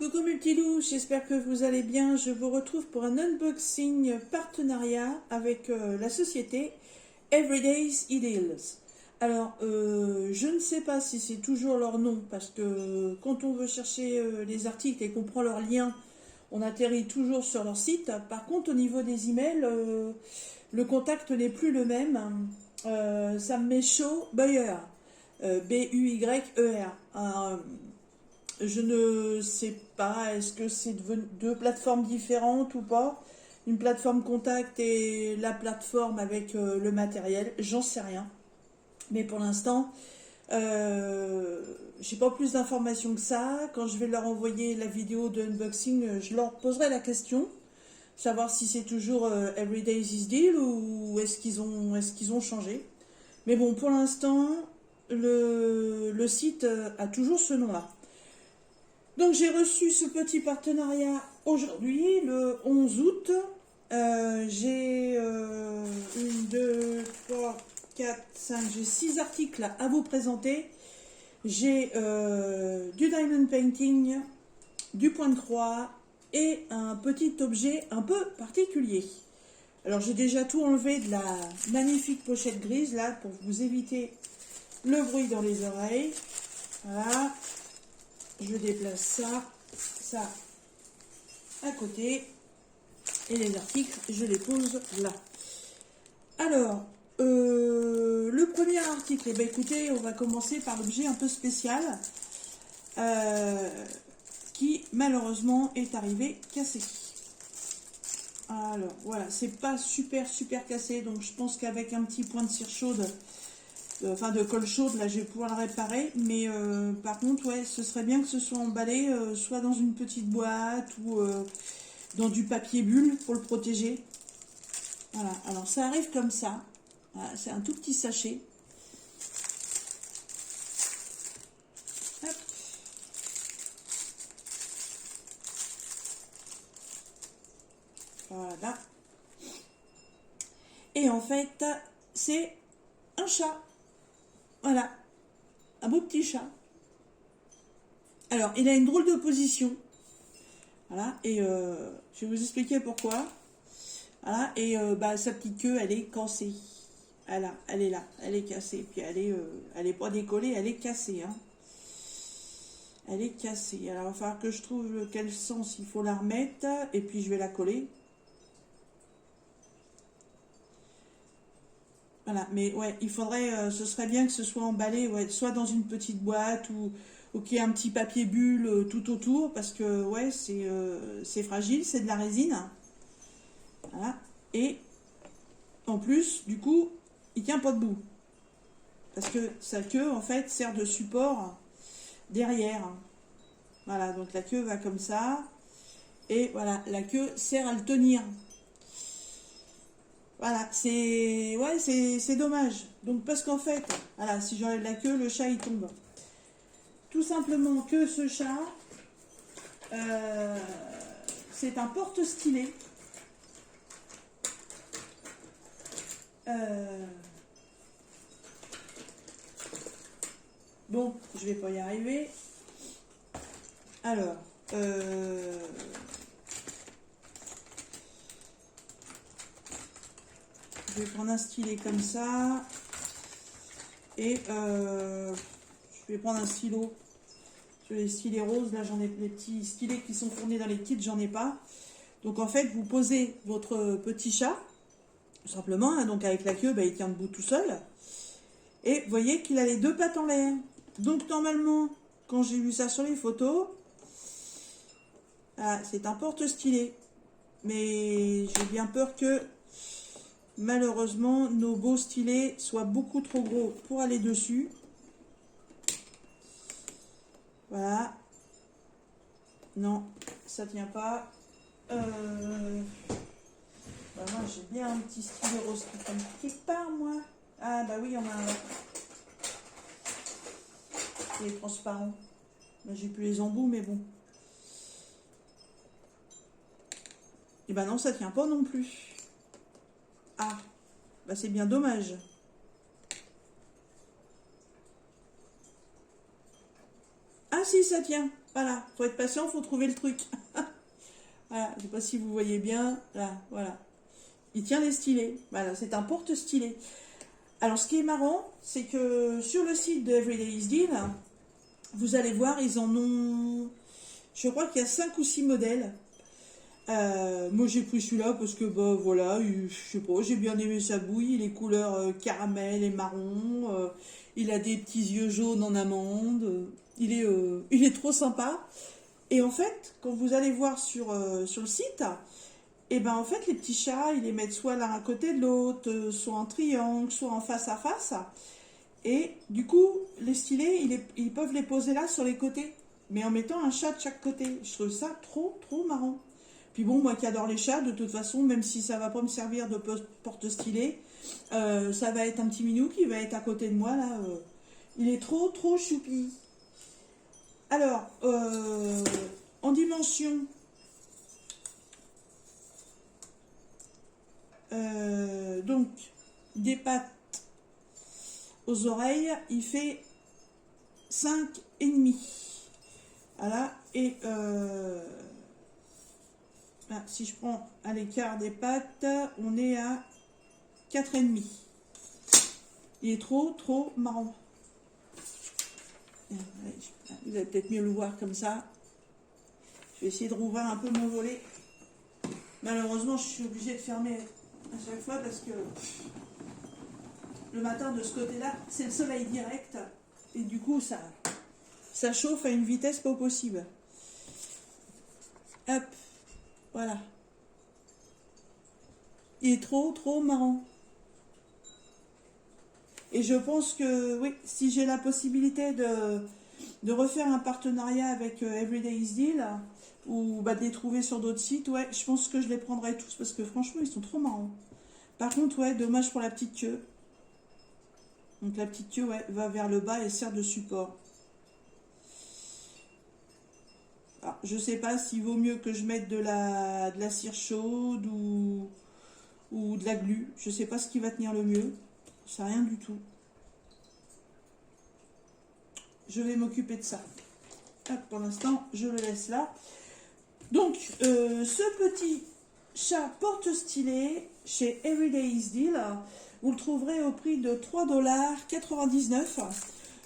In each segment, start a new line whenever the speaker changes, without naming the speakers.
Coucou Multilou, j'espère que vous allez bien. Je vous retrouve pour un unboxing partenariat avec la société Everyday's Ideals. Alors, je ne sais pas si c'est toujours leur nom, parce que quand on veut chercher les articles et qu'on prend leur lien, on atterrit toujours sur leur site. Par contre, au niveau des emails, le contact n'est plus le même. Ça me met chaud Buyer, B-U-Y-E-R. Je ne sais pas, est-ce que c'est deux plateformes différentes ou pas? Une plateforme contact et la plateforme avec le matériel, j'en sais rien. Mais pour l'instant, j'ai pas plus d'informations que ça. Quand je vais leur envoyer la vidéo de unboxing, je leur poserai la question, savoir si c'est toujours Everyday's is Deal ou est-ce qu'ils ont changé. Mais bon, pour l'instant, le site a toujours ce nom-là. Donc j'ai reçu ce petit partenariat aujourd'hui, le 11 août. J'ai 1, 2, 3, 4, 5, j'ai 6 articles à vous présenter. J'ai du diamond painting, du point de croix et un petit objet un peu particulier. Alors j'ai déjà tout enlevé de la magnifique pochette grise là pour vous éviter le bruit dans les oreilles. Voilà. Je déplace ça à côté et les articles, je les pose là. Alors, le premier article, eh bien, écoutez, on va commencer par l'objet un peu spécial qui malheureusement est arrivé cassé. Alors voilà, c'est pas super cassé, donc je pense qu'avec un petit point de cire chaude, enfin de colle chaude, là je vais pouvoir le réparer, mais par contre ouais, ce serait bien que ce soit emballé soit dans une petite boîte ou dans du papier bulle pour le protéger. Voilà, alors ça arrive comme ça, voilà, c'est un tout petit sachet. Hop. Voilà, et en fait c'est un chat. Voilà, un beau petit chat. Alors, il a une drôle de position. Voilà, et je vais vous expliquer pourquoi. Voilà, et sa petite queue, elle est cassée. Voilà, elle est là, elle est cassée. Puis elle est pas décollée, elle est cassée. Hein. Elle est cassée. Alors, il va falloir que je trouve quel sens il faut la remettre. Et puis, je vais la coller. Voilà, mais ouais, il faudrait, ce serait bien que ce soit emballé, ouais, soit dans une petite boîte ou qu'il y ait un petit papier bulle tout autour, parce que ouais, c'est fragile, c'est de la résine. Voilà, et en plus, du coup, il tient pas debout, parce que sa queue, en fait, sert de support derrière. Voilà, donc la queue va comme ça, et voilà, la queue sert à le tenir. Voilà, c'est dommage. Donc parce qu'en fait, voilà, si j'enlève la queue, le chat il tombe. Tout simplement que ce chat, c'est un porte-stylet. Bon, je vais pas y arriver. Alors, je vais prendre un stylet comme ça. Et je vais prendre un stylo. Les stylets roses, là j'en ai les petits stylets qui sont fournis dans les kits, j'en ai pas. Donc en fait, vous posez votre petit chat, tout simplement, hein, donc avec la queue, bah, il tient debout tout seul. Et vous voyez qu'il a les deux pattes en l'air. Donc normalement, quand j'ai vu ça sur les photos, ah, c'est un porte-stylet. Mais j'ai bien peur que, malheureusement, nos beaux stylets soient beaucoup trop gros pour aller dessus. Voilà. Non, ça tient pas. Bah moi j'ai bien un petit stylet rose qui tombe quelque part, moi. Ah bah oui, il y en a un là. Il est transparent. Bah, j'ai plus les embouts, mais bon. Et bah non, ça tient pas non plus. Ah, bah c'est bien dommage. Ah si, ça tient. Voilà, faut être patient, faut trouver le truc. Voilà, je sais pas si vous voyez bien. Là, voilà. Il tient les stylets. Voilà, c'est un porte-stylet. Alors, ce qui est marrant, c'est que sur le site de Everyday is Deal, vous allez voir, ils en ont... Je crois qu'il y a 5 ou 6 modèles. Moi, j'ai pris celui-là parce que, bah, voilà, je sais pas, j'ai bien aimé sa bouille. Les couleurs caramel et marron. Il a des petits yeux jaunes en amande. Il est trop sympa. Et en fait, quand vous allez voir sur le site, et ben en fait, les petits chats, ils les mettent soit l'un à côté de l'autre, soit en triangle, soit en face à face. Et du coup, les stylés, ils peuvent les poser là sur les côtés, mais en mettant un chat de chaque côté. Je trouve ça trop, trop marrant. Puis bon, moi qui adore les chats, de toute façon, même si ça va pas me servir de porte-stylet, ça va être un petit minou qui va être à côté de moi là. Il est trop, trop choupi. Alors, en dimension, donc, des pattes aux oreilles, il fait 5,5. Voilà, et là, si je prends à l'écart des pattes, on est à 4,5. Il est trop, trop marrant. Vous allez peut-être mieux le voir comme ça. Je vais essayer de rouvrir un peu mon volet. Malheureusement, je suis obligée de fermer à chaque fois parce que le matin de ce côté-là, c'est le soleil direct. Et du coup, ça chauffe à une vitesse pas possible. Hop, voilà. Il est trop, trop marrant. Et je pense que, oui, si j'ai la possibilité de refaire un partenariat avec Everyday is Deal, ou bah, de les trouver sur d'autres sites, ouais, je pense que je les prendrai tous parce que franchement, ils sont trop marrants. Par contre, ouais, dommage pour la petite queue. Donc la petite queue, ouais, va vers le bas et sert de support. Alors, je sais pas s'il vaut mieux que je mette de la cire chaude ou de la glu. Je sais pas ce qui va tenir le mieux. C'est rien du tout. Je vais m'occuper de ça. Hop, pour l'instant, je le laisse là. Donc, ce petit chat porte-stylet chez Everyday is Deal, vous le trouverez au prix de 3,99 $.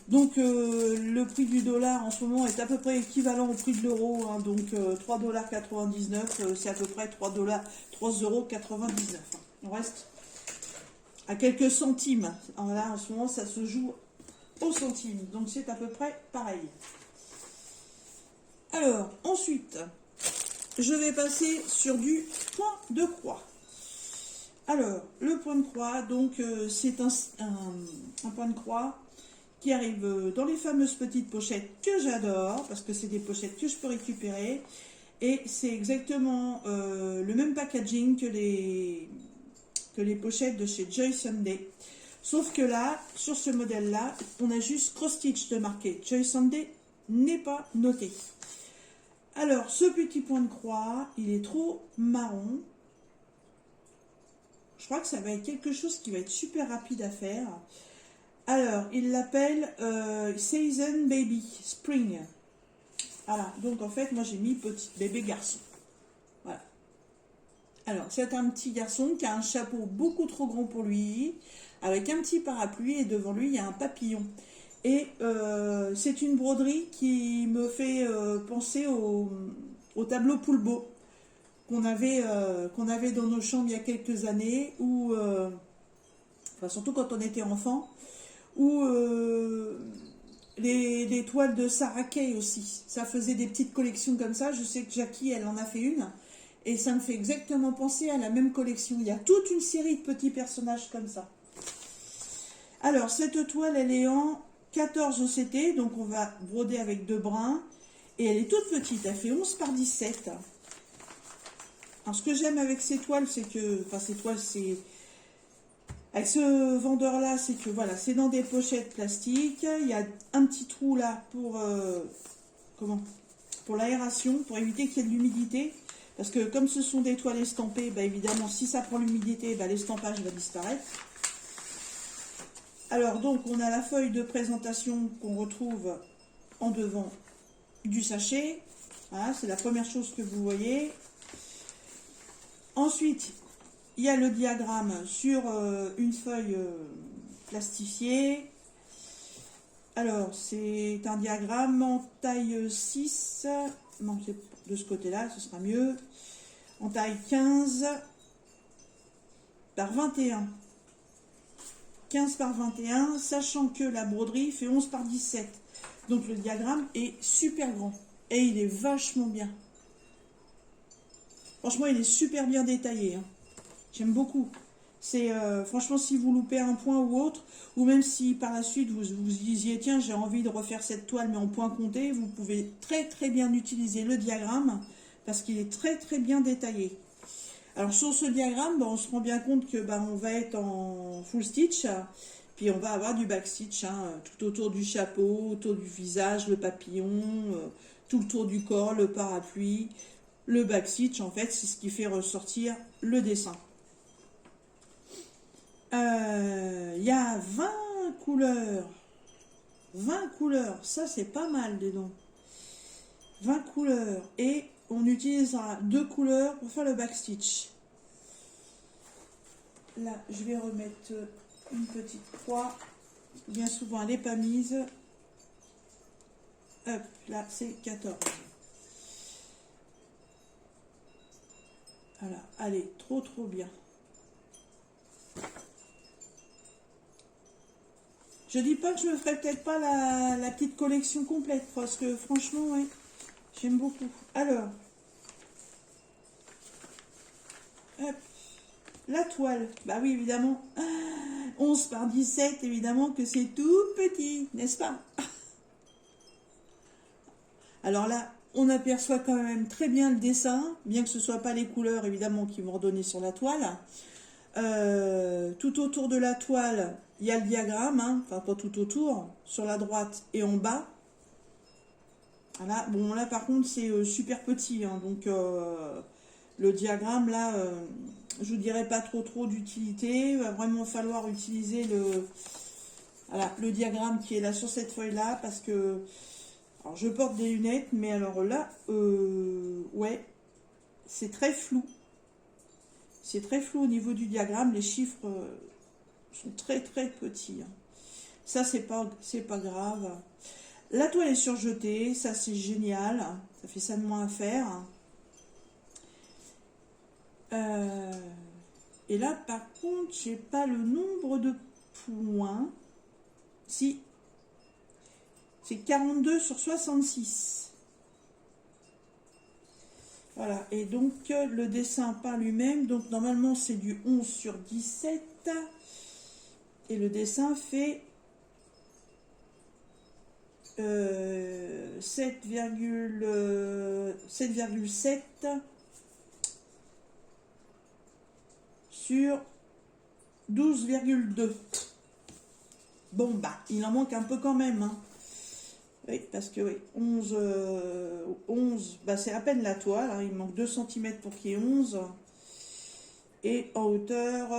Donc, le prix du dollar en ce moment est à peu près équivalent au prix de l'euro. Hein, donc, 3,99 $, c'est à peu près 3,99 €. On reste à quelques centimes. Alors là, en ce moment, ça se joue au centime. Donc, c'est à peu près pareil. Alors, ensuite, je vais passer sur du point de croix. Alors, le point de croix, donc, c'est un point de croix qui arrive dans les fameuses petites pochettes que j'adore, parce que c'est des pochettes que je peux récupérer. Et c'est exactement le même packaging que les pochettes de chez Joy Sunday. Sauf que là, sur ce modèle-là, on a juste cross-stitch de marqué. Joy Sunday n'est pas noté. Alors, ce petit point de croix, il est trop marron. Je crois que ça va être quelque chose qui va être super rapide à faire. Alors, il l'appelle Season Baby Spring. Voilà, donc en fait, moi j'ai mis petit bébé garçon. Voilà. Alors, c'est un petit garçon qui a un chapeau beaucoup trop grand pour lui, avec un petit parapluie, et devant lui, il y a un papillon. Et c'est une broderie qui me fait penser au tableau Poulbeau qu'on avait dans nos chambres il y a quelques années, où, enfin, surtout quand on était enfant, ou les toiles de Sarah Kay aussi. Ça faisait des petites collections comme ça. Je sais que Jackie, elle en a fait une. Et ça me fait exactement penser à la même collection. Il y a toute une série de petits personnages comme ça. Alors, cette toile, elle est en 14 OCT. Donc, on va broder avec 2 brins. Et elle est toute petite. Elle fait 11 par 17. Alors, ce que j'aime avec ces toiles, c'est que... Enfin, ces toiles, c'est... Avec ce vendeur-là, c'est que voilà, c'est dans des pochettes plastiques. Il y a un petit trou là pour pour l'aération, pour éviter qu'il y ait de l'humidité. Parce que comme ce sont des toiles estampées, bah évidemment, si ça prend l'humidité, bah, l'estampage va disparaître. Alors donc, on a la feuille de présentation qu'on retrouve en devant du sachet. Voilà, c'est la première chose que vous voyez. Ensuite, il y a le diagramme sur une feuille plastifiée. Alors, c'est un diagramme en taille 6. Non, c'est de ce côté-là, ce sera mieux. En taille 15 par 21. 15 par 21, sachant que la broderie fait 11 par 17. Donc le diagramme est super grand. Et il est vachement bien. Franchement, il est super bien détaillé. Hein. J'aime beaucoup. C'est franchement, si vous loupez un point ou autre, ou même si par la suite vous vous disiez, tiens, j'ai envie de refaire cette toile, mais en point compté, vous pouvez très très bien utiliser le diagramme, parce qu'il est très très bien détaillé. Alors sur ce diagramme, on se rend bien compte que on va être en full stitch, puis on va avoir du back stitch, tout autour du chapeau, autour du visage, le papillon, tout le tour du corps, le parapluie. Le back stitch, en fait, c'est ce qui fait ressortir le dessin. Il y a 20 couleurs. 20 couleurs, ça c'est pas mal, dis donc. 20 couleurs. Et on utilisera 2 couleurs pour faire le back stitch. Là, je vais remettre une petite croix. Bien souvent, elle n'est pas mise. Hop, là, c'est 14. Voilà, allez, trop bien. Je dis pas que je ne ferai peut-être pas la petite collection complète, parce que franchement, ouais, j'aime beaucoup. Alors, hop, la toile, bah oui, évidemment, 11 par 17, évidemment que c'est tout petit, n'est-ce pas? Alors là, on aperçoit quand même très bien le dessin, bien que ce ne soit pas les couleurs, évidemment, qui vont redonner sur la toile. Tout autour de la toile, il y a le diagramme, enfin pas tout autour, sur la droite et en bas. Voilà, bon là par contre c'est super petit, donc le diagramme là, je vous dirais pas trop d'utilité. Il va vraiment falloir utiliser le diagramme qui est là sur cette feuille là, parce que alors je porte des lunettes, mais alors là, ouais, c'est très flou. C'est très flou au niveau du diagramme, les chiffres sont très petits. Ça, c'est pas grave. La toile est surjetée, ça c'est génial, ça fait ça de moins à faire. Et là, par contre, j'ai pas le nombre de points. Si, c'est 42 sur 66. Voilà, et donc le dessin par lui-même, donc normalement c'est du 11 sur 17, et le dessin fait 7,7 sur 12,2. Bon, bah, il en manque un peu quand même, Oui, parce que oui, 11 bah, c'est à peine la toile, il manque 2 cm pour qu'il y ait 11. Et en hauteur,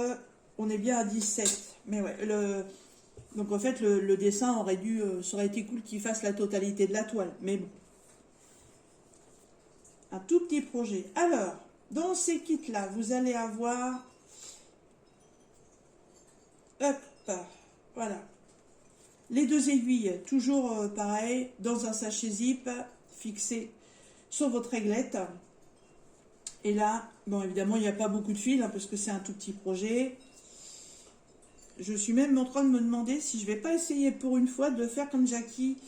on est bien à 17. Mais ouais, donc en fait, le dessin ça aurait été cool qu'il fasse la totalité de la toile. Mais bon. Un tout petit projet. Alors, dans ces kits-là, vous allez avoir... Hop, voilà. Les 2 aiguilles, toujours pareil, dans un sachet zip, fixé sur votre aiglette. Et là, bon, évidemment, il n'y a pas beaucoup de fil, parce que c'est un tout petit projet. Je suis même en train de me demander si je vais pas essayer pour une fois de le faire comme Jackie.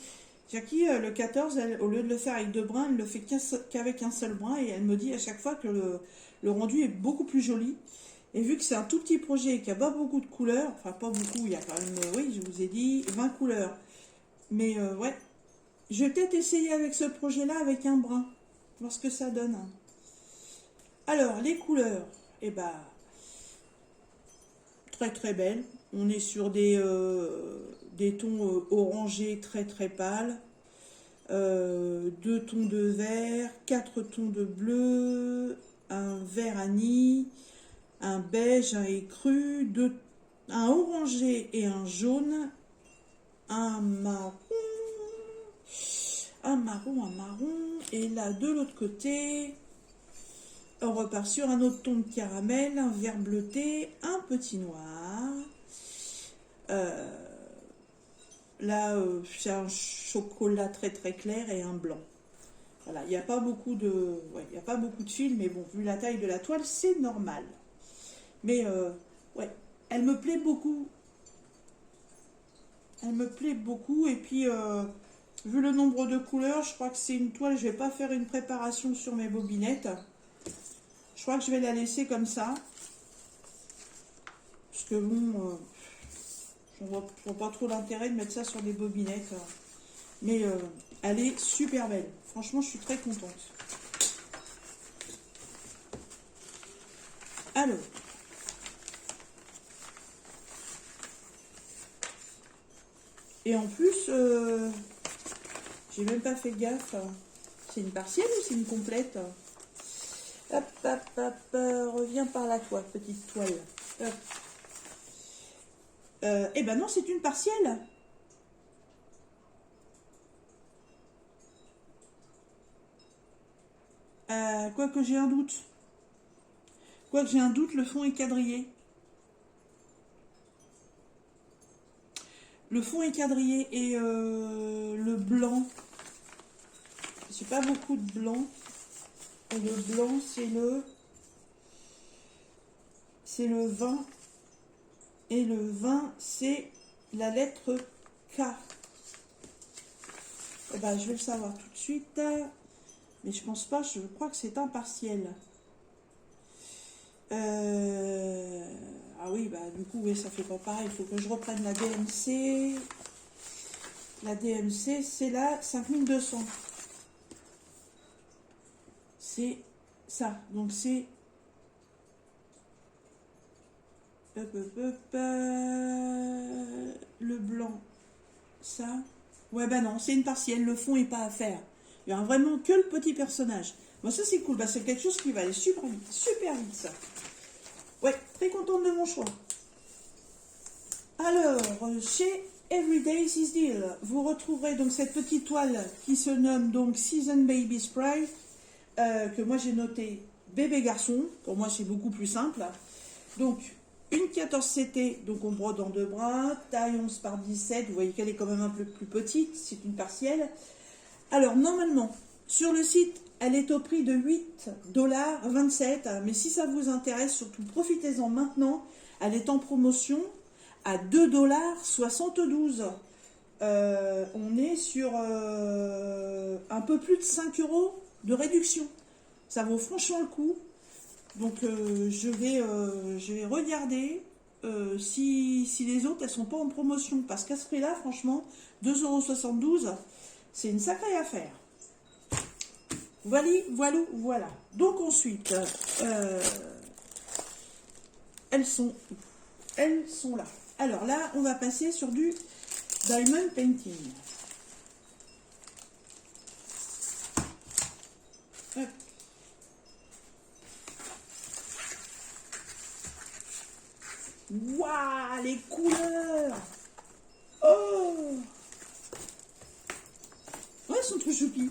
Jackie, le 14, au lieu de le faire avec 2 brins, elle le fait qu'avec un seul brin. Et elle me dit à chaque fois que le rendu est beaucoup plus joli. Et vu que c'est un tout petit projet et qu'il n'y a pas beaucoup de couleurs, enfin pas beaucoup, il y a quand même, oui, je vous ai dit, 20 couleurs. Mais ouais, je vais peut-être essayer avec ce projet-là avec un brin, voir ce que ça donne. Alors, les couleurs, eh ben, très belles. On est sur des tons orangés très pâles, 2 tons de vert, 4 tons de bleu, un vert anis, un beige, un écru, un orangé et un jaune, un marron, un marron, et là de l'autre côté, on repart sur un autre ton de caramel, un vert bleuté, un petit noir. Là, c'est un chocolat très très clair et un blanc. Voilà, il n'y a pas beaucoup de, il y a pas beaucoup de fils, mais bon, vu la taille de la toile, c'est normal. Mais ouais, elle me plaît beaucoup. Elle me plaît beaucoup, et puis vu le nombre de couleurs, je crois que c'est une toile, je vais pas faire une préparation sur mes bobinettes. Je crois que je vais la laisser comme ça. Parce que bon, je vois pas trop l'intérêt de mettre ça sur des bobinettes. Mais elle est super belle. Franchement, je suis très contente. Alors. Et en plus, j'ai même pas fait gaffe. C'est une partielle ou c'est une complète? Hop, hop, hop, reviens par là, toi, petite toile. Hop. Eh ben non, c'est une partielle. Quoique j'ai un doute. Quoique j'ai un doute, le fond est quadrillé. Le fond est quadrillé et le blanc. J'ai pas beaucoup de blanc. Et le blanc, c'est le 20. Et le 20, c'est la lettre K. Eh ben, je vais le savoir tout de suite. Mais je pense pas, je crois que c'est un partiel. Ah oui, bah du coup, oui, ça fait pas pareil. Il faut que je reprenne la DMC. La DMC, c'est la 5200. C'est ça. Donc c'est... le blanc. Ça. Ouais, bah non, c'est une partielle. Le fond est pas à faire. Il y aura vraiment que le petit personnage. Bon, ça c'est cool. Bah, c'est quelque chose qui va aller super vite. Super vite, ça. Ouais, très contente de mon choix. Alors, chez Everyday is Deal, vous retrouverez donc cette petite toile qui se nomme donc Season Baby Sprite, que moi j'ai noté bébé garçon. Pour moi, c'est beaucoup plus simple. Donc, une 14 CT, donc on brode en deux bras, taille 11 par 17. Vous voyez qu'elle est quand même un peu plus petite, c'est une partielle. Alors, normalement, sur le site, elle est au prix de 8,27 $. Mais si ça vous intéresse, surtout profitez-en maintenant. Elle est en promotion à 2,72 $. On est sur un peu plus de 5 € de réduction. Ça vaut franchement le coup. Donc je vais regarder si les autres, elles sont pas en promotion. Parce qu'à ce prix-là, franchement, 2,72 €, c'est une sacrée affaire. Voilà. Donc ensuite, elles sont là. Alors là, on va passer sur du Diamond Painting. Hop. Waouh, les couleurs! Oh! Ouais, elles sont trop choupies.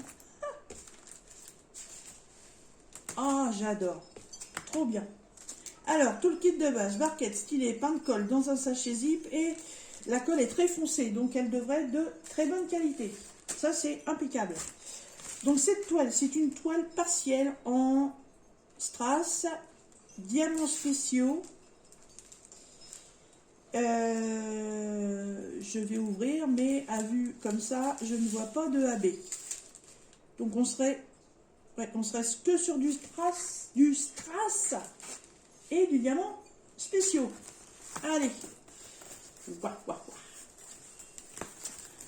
Ah, j'adore. Trop bien. Alors, tout le kit de base, barquette, stylet, pain de colle dans un sachet zip, et la colle est très foncée, donc elle devrait être de très bonne qualité. Ça, c'est impeccable. Donc, cette toile, c'est une toile partielle en strass, diamants spéciaux. Je vais ouvrir, mais à vue comme ça, je ne vois pas de AB. Donc, on serait que sur du strass et du diamant spéciaux. Allez.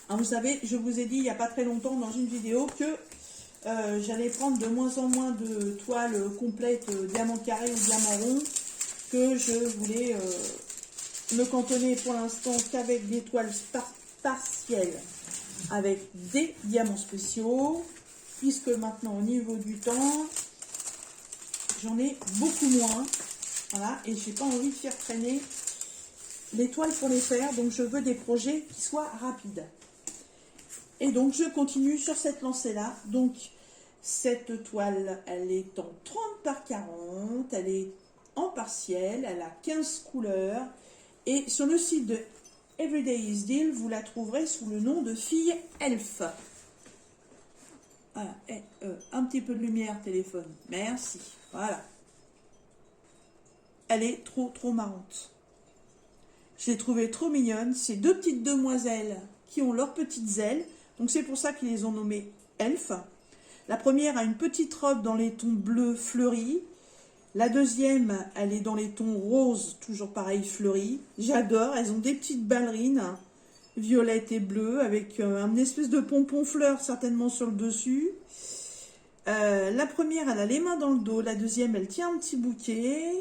Alors, vous savez, je vous ai dit il n'y a pas très longtemps dans une vidéo que j'allais prendre de moins en moins de toiles complètes diamant carré ou diamant rond, que je voulais me cantonner pour l'instant qu'avec des toiles partielles avec des diamants spéciaux, puisque maintenant au niveau du temps, j'en ai beaucoup moins. Voilà, et j'ai pas envie de faire traîner les toiles pour les faire, donc je veux des projets qui soient rapides. Et donc, je continue sur cette lancée-là. Donc, cette toile, elle est en 30 par 40. Elle est en partiel. Elle a 15 couleurs. Et sur le site de Everyday is Deal, vous la trouverez sous le nom de Fille Elf. Voilà. Et, un petit peu de lumière, téléphone. Merci. Voilà. Elle est trop marrante. Je l'ai trouvée trop mignonne. C'est deux petites demoiselles qui ont leurs petites ailes. Donc c'est pour ça qu'ils les ont nommées Elf. La première a une petite robe dans les tons bleus fleuris. La deuxième, elle est dans les tons roses, toujours pareil fleuris. J'adore. Elles ont des petites ballerines violettes et bleues avec un espèce de pompon fleur certainement sur le dessus. La première, elle a les mains dans le dos. La deuxième, elle tient un petit bouquet.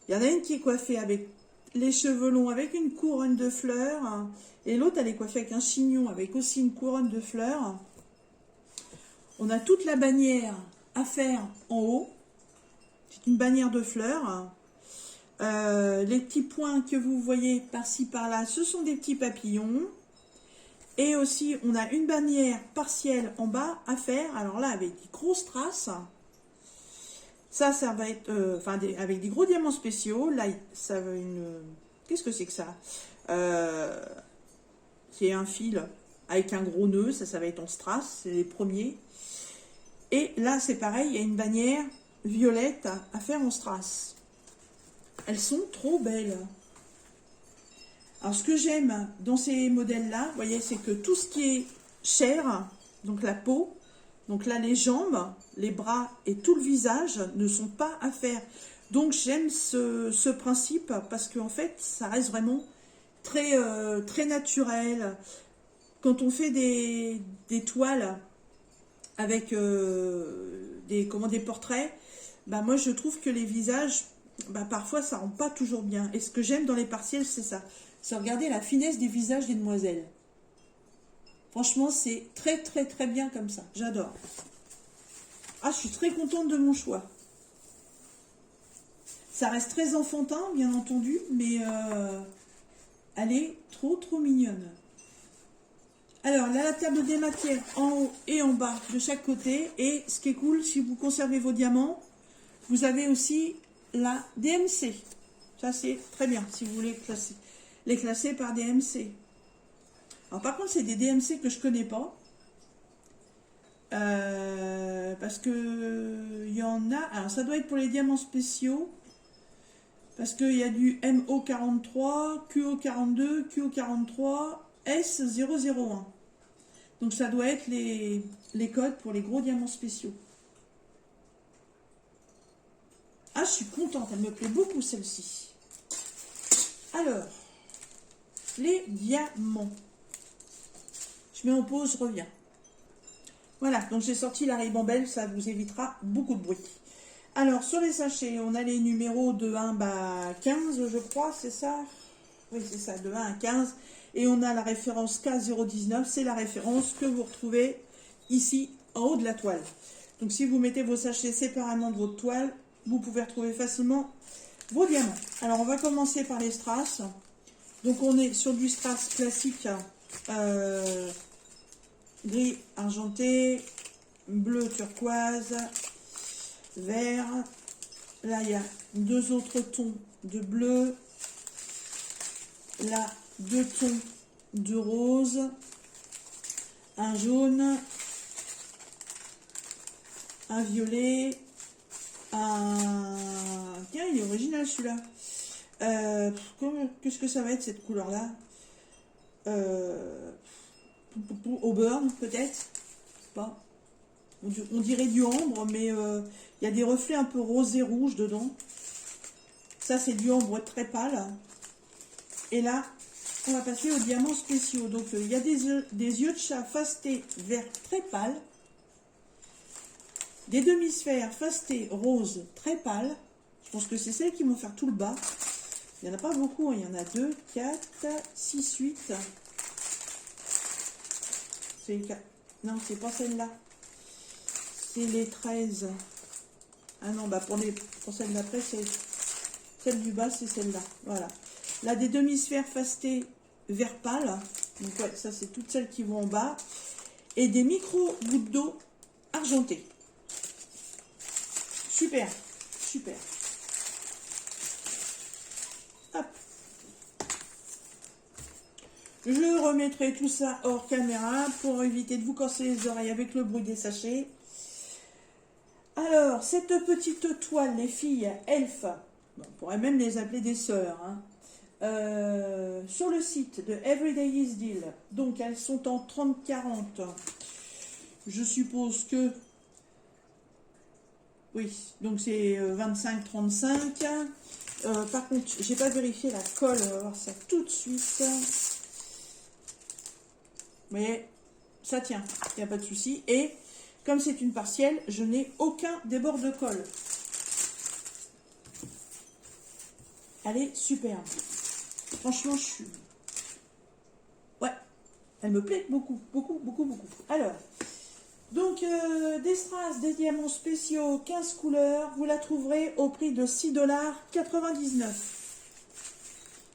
Il y en a une qui est coiffée avec les cheveux longs avec une couronne de fleurs. Et l'autre, elle est coiffée avec un chignon avec aussi une couronne de fleurs. On a toute la bannière à faire en haut. C'est une bannière de fleurs. Les petits points que vous voyez par-ci par-là, ce sont des petits papillons. Et aussi, on a une bannière partielle en bas à faire. Alors là, avec des grosses traces. Ça va être, avec des gros diamants spéciaux. Là, ça va qu'est-ce que c'est que ça? C'est un fil avec un gros nœud. Ça va être en strass. C'est les premiers. Et là, c'est pareil. Il y a une bannière violette à faire en strass. Elles sont trop belles. Alors, ce que j'aime dans ces modèles-là, vous voyez, c'est que tout ce qui est chair, donc la peau, donc là, les jambes, les bras et tout le visage ne sont pas à faire. Donc, j'aime ce principe parce qu'en fait, ça reste vraiment très naturel. Quand on fait des toiles avec des portraits, bah, moi, je trouve que les visages, bah, parfois, ça rend pas toujours bien. Et ce que j'aime dans les partiels, c'est ça. C'est regarder la finesse des visages des demoiselles. Franchement, c'est très bien comme ça. J'adore. Ah, je suis très contente de mon choix. Ça reste très enfantin, bien entendu, mais elle est trop mignonne. Alors, là, la table des matières en haut et en bas de chaque côté. Et ce qui est cool, si vous conservez vos diamants, vous avez aussi la DMC. Ça, c'est très bien, si vous voulez les classer par DMC. Alors, par contre, c'est des DMC que je ne connais pas. Parce que il y en a... Alors, ça doit être pour les diamants spéciaux. Parce qu'il y a du MO43, QO42, QO43, S001. Donc, ça doit être les codes pour les gros diamants spéciaux. Ah, je suis contente. Elle me plaît beaucoup, celle-ci. Alors, les diamants. Je mets en pause, je reviens. Voilà, donc j'ai sorti la ribambelle, ça vous évitera beaucoup de bruit. Alors, sur les sachets, on a les numéros de 1 à 15, je crois, c'est ça? Oui, c'est ça, de 1 à 15. Et on a la référence K019, c'est la référence que vous retrouvez ici, en haut de la toile. Donc, si vous mettez vos sachets séparément de votre toile, vous pouvez retrouver facilement vos diamants. Alors, on va commencer par les strass. Donc, on est sur du strass classique, gris argenté, bleu turquoise, vert. Là, il y a deux autres tons de bleu. Là, deux tons de rose. Un jaune. Un violet. Tiens, il est original celui-là. Qu'est-ce que ça va être cette couleur-là? Auburn, peut-être pas. On dirait du ambre, mais il y a des reflets un peu rosé rouge dedans. Ça, c'est du ambre très pâle. Et là, on va passer aux diamants spéciaux. Donc, il y a des yeux de chat fastés vert très pâle. Des demi-sphères fastées rose très pâle. Je pense que c'est celles qui vont faire tout le bas. Il n'y en a pas beaucoup. Il y en a 2, 4, 6, 8. C'est les 4. Non, c'est pas celle-là. C'est les 13. Ah non, bah pour celle d'après, c'est celle du bas, c'est celle-là. Voilà. Là, des demi-sphères fastées vert pâle. Donc ouais, ça c'est toutes celles qui vont en bas. Et des micro gouttes d'eau argentées. Super, super. Hop. Je remettrai tout ça hors caméra pour éviter de vous casser les oreilles avec le bruit des sachets. Alors, cette petite toile, les filles, Elf, on pourrait même les appeler des sœurs, hein. Sur le site de Everyday Is Deal, donc elles sont en 30-40. Je suppose que... Oui, donc c'est 25-35. Par contre, j'ai pas vérifié la colle, on va voir ça tout de suite. Mais ça tient, il n'y a pas de souci. Et comme c'est une partielle, je n'ai aucun débord de colle. Elle est superbe. Franchement, je suis... Ouais, elle me plaît beaucoup, beaucoup, beaucoup, beaucoup. Alors, donc, des strass, des diamants spéciaux, 15 couleurs, vous la trouverez au prix de 6,99 $.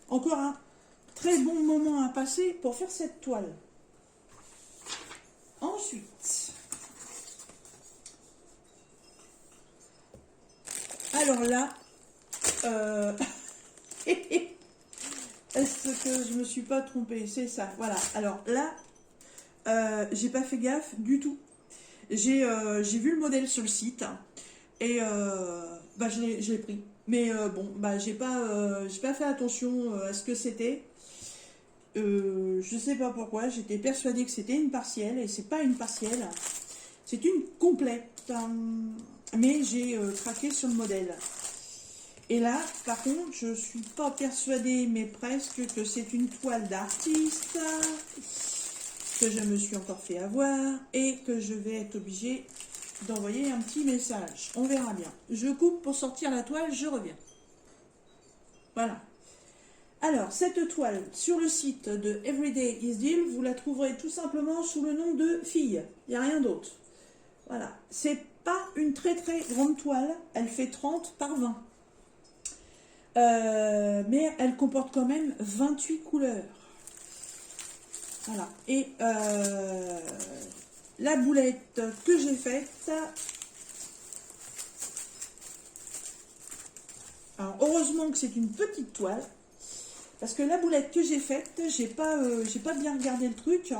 Encore un très bon moment à passer pour faire cette toile. Ensuite, alors là, est-ce que je me suis pas trompée? C'est ça, voilà. Alors là, j'ai pas fait gaffe du tout. J'ai vu le modèle sur le site et bah, je l'ai pris. Mais bon, bah, j'ai pas fait attention à ce que c'était. Je sais pas pourquoi, j'étais persuadée que c'était une partielle et c'est pas une partielle. C'est une complète. Mais j'ai craqué sur le modèle. Et là, par contre, je suis pas persuadée, mais presque, que c'est une toile d'artiste, que je me suis encore fait avoir, et que je vais être obligée d'envoyer un petit message. On verra bien. Je coupe pour sortir la toile, je reviens. Voilà. Alors, cette toile, sur le site de Everyday Is Deal, vous la trouverez tout simplement sous le nom de Fille. Il n'y a rien d'autre. Voilà. C'est pas une très très grande toile, elle fait 30 par 20. Mais elle comporte quand même 28 couleurs. Voilà. Et la boulette que j'ai faite, alors heureusement que c'est une petite toile, parce que la boulette que j'ai faite, j'ai pas bien regardé le truc.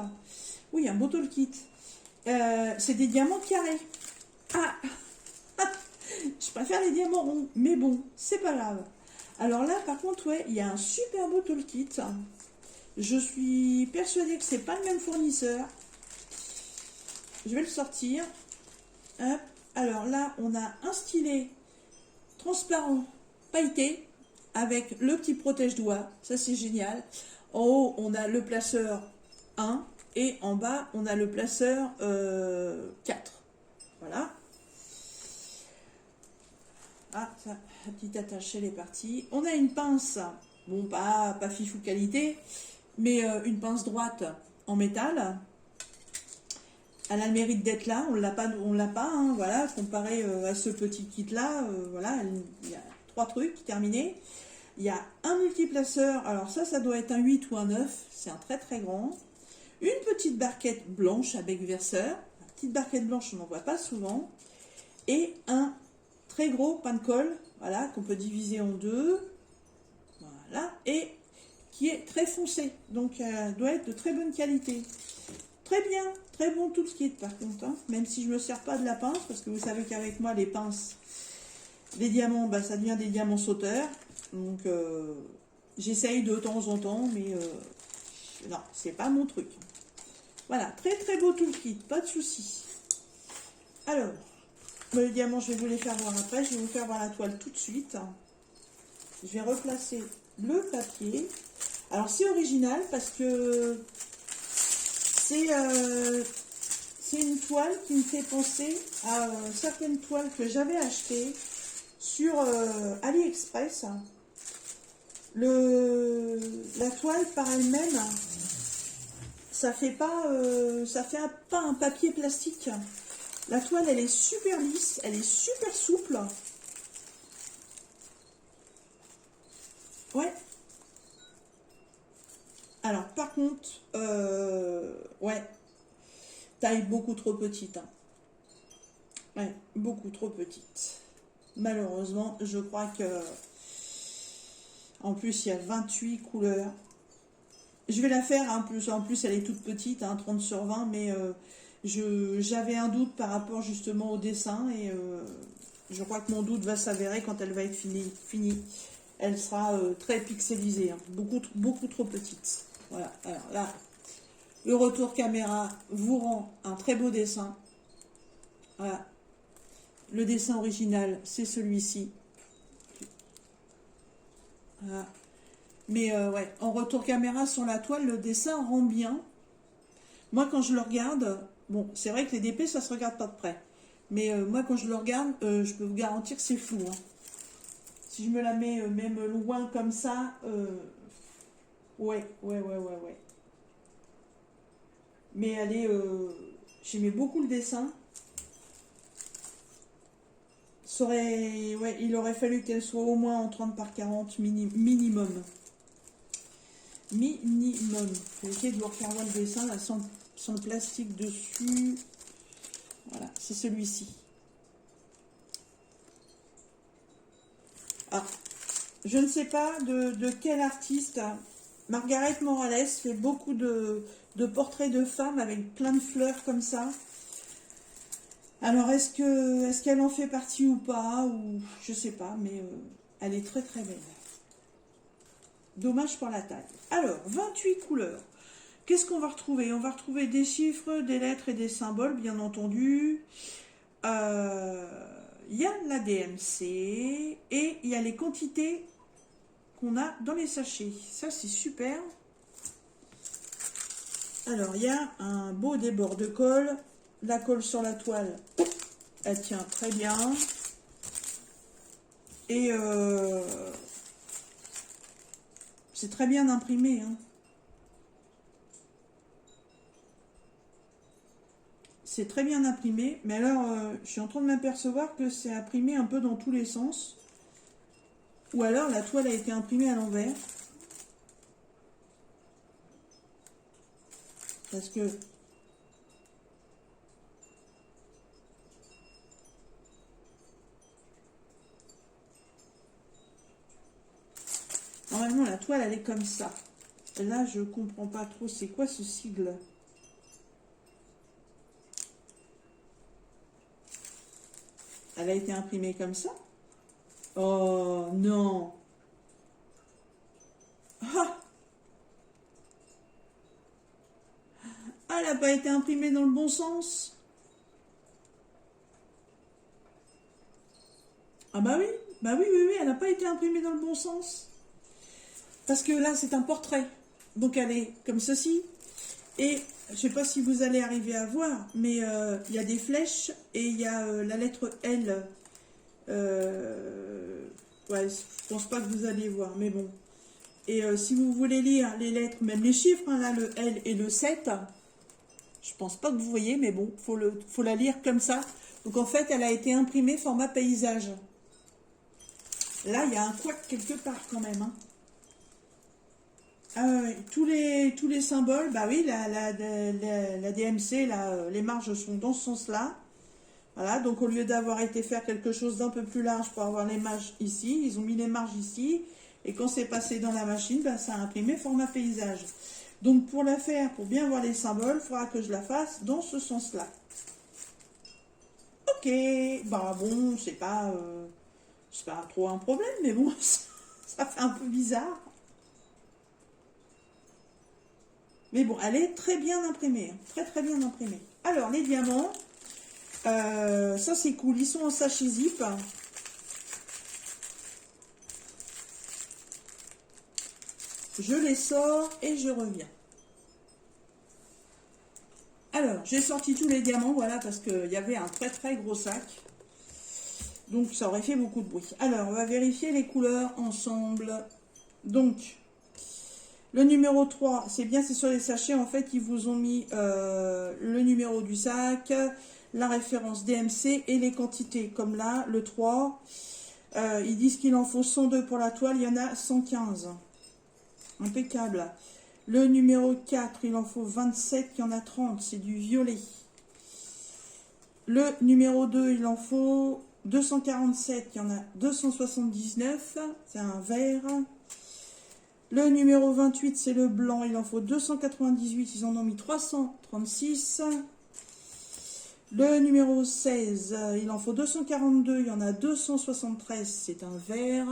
Oui, un bottle kit. C'est des diamants carrés. Ah, je préfère les diamants ronds, mais bon, c'est pas grave. Alors là, par contre, ouais, il y a un super beau toolkit. Je suis persuadée que c'est pas le même fournisseur. Je vais le sortir. Hop. Alors là, on a un stylet transparent pailleté avec le petit protège-doigt. Ça, c'est génial. En haut, on a le placeur 1 et en bas, on a le placeur 4. Voilà. Ah, ça, la petite attache, elle est partie. On a une pince, bon, pas fifou qualité, mais une pince droite en métal. Elle a le mérite d'être là, on l'a pas, hein, voilà, comparé à ce petit kit-là, voilà, il y a 3 trucs terminés. Il y a un multiplaceur, alors ça doit être un 8 ou un 9, c'est un très très grand. Une petite barquette blanche à bec verseur, la petite barquette blanche, on n'en voit pas souvent. Et un très gros pain de colle, voilà, qu'on peut diviser en deux, voilà, et qui est très foncé, donc doit être de très bonne qualité. Très bien, très bon tout ce qui est par contre, hein, même si je ne me sers pas de la pince, parce que vous savez qu'avec moi les pinces, les diamants, bah, ça devient des diamants sauteurs, donc j'essaye de temps en temps, mais non, c'est pas mon truc. Voilà, très très beau tout le kit, pas de souci. Alors, les diamants, je vais vous les faire voir après. Je vais vous faire voir la toile tout de suite. Je vais replacer le papier. Alors, c'est original parce que c'est une toile qui me fait penser à certaines toiles que j'avais achetées sur AliExpress. La toile par elle-même, ça fait pas un papier plastique. La toile, elle est super lisse, elle est super souple. Ouais. Alors, par contre, ouais, taille beaucoup trop petite. Hein. Ouais, beaucoup trop petite. Malheureusement, je crois que... En plus, il y a 28 couleurs. Je vais la faire, hein, en plus elle est toute petite, hein, 30 sur 20, mais j'avais un doute par rapport justement au dessin, et je crois que mon doute va s'avérer quand elle va être finie. Elle sera très pixelisée, hein, beaucoup trop petite. Voilà, alors là, le retour caméra vous rend un très beau dessin. Voilà. Le dessin original, c'est celui-ci. Voilà. Mais ouais, en retour caméra sur la toile, le dessin rend bien. Moi, quand je le regarde, bon, c'est vrai que les DP, ça se regarde pas de près. Mais moi, quand je le regarde, je peux vous garantir que c'est flou. Hein. Si je me la mets même loin comme ça, ouais. Mais elle est... j'aimais beaucoup le dessin. Ouais, il aurait fallu qu'elle soit au moins en 30 par 40 minimum. Minimum. Je vais essayer de vous refaire voir le dessin, là, sans le plastique dessus. Voilà, c'est celui-ci. Ah, je ne sais pas de quel artiste. Margaret Morales fait beaucoup de portraits de femmes avec plein de fleurs comme ça. Alors, est-ce qu'elle en fait partie ou pas, ou je sais pas, mais elle est très très belle. Dommage pour la taille. Alors, 28 couleurs. Qu'est-ce qu'on va retrouver? On va retrouver des chiffres, des lettres et des symboles, bien entendu. Il y a la DMC et il y a les quantités qu'on a dans les sachets. Ça, c'est super. Alors, il y a un beau débord de colle. La colle sur la toile, elle tient très bien. Et c'est très bien imprimé. Hein. C'est très bien imprimé. Mais alors, je suis en train de m'apercevoir que c'est imprimé un peu dans tous les sens. Ou alors, la toile a été imprimée à l'envers. Parce que... Normalement, la toile, elle est comme ça. Et là, je comprends pas trop. C'est quoi ce sigle? Elle a été imprimée comme ça? Oh, non. Ah, elle n'a pas été imprimée dans le bon sens. Ah bah oui. Oui, elle n'a pas été imprimée dans le bon sens. Parce que là, c'est un portrait. Donc, elle est comme ceci. Et je ne sais pas si vous allez arriver à voir, mais il y a des flèches et il y a la lettre L. Ouais, je pense pas que vous allez voir, mais bon. Et si vous voulez lire les lettres, même les chiffres, hein, là, le L et le 7, je pense pas que vous voyez, mais bon, faut la lire comme ça. Donc, en fait, elle a été imprimée format paysage. Là, il y a un couac quelque part quand même, hein. Tous les symboles, bah oui, la DMC, là, les marges sont dans ce sens-là. Voilà, donc au lieu d'avoir été faire quelque chose d'un peu plus large pour avoir les marges ici, ils ont mis les marges ici. Et quand c'est passé dans la machine, bah, ça a imprimé format paysage. Donc pour la faire, pour bien voir les symboles, il faudra que je la fasse dans ce sens-là. Ok, bah bon, c'est pas trop un problème, mais bon, ça fait un peu bizarre. Mais bon, elle est très bien imprimée. Très très bien imprimée. Alors, les diamants. Ça, c'est cool. Ils sont en sachet zip. Je les sors et je reviens. Alors, j'ai sorti tous les diamants, voilà, parce qu'il y avait un très très gros sac. Donc, ça aurait fait beaucoup de bruit. Alors, on va vérifier les couleurs ensemble. Donc... Le numéro 3, c'est bien, c'est sur les sachets, en fait, ils vous ont mis le numéro du sac, la référence DMC et les quantités. Comme là, le 3, ils disent qu'il en faut 102 pour la toile, il y en a 115. Impeccable. Le numéro 4, il en faut 27, il y en a 30, c'est du violet. Le numéro 2, il en faut 247, il y en a 279, c'est un vert. Le numéro 28, c'est le blanc, il en faut 298, ils en ont mis 336. Le numéro 16, il en faut 242, il y en a 273, c'est un vert.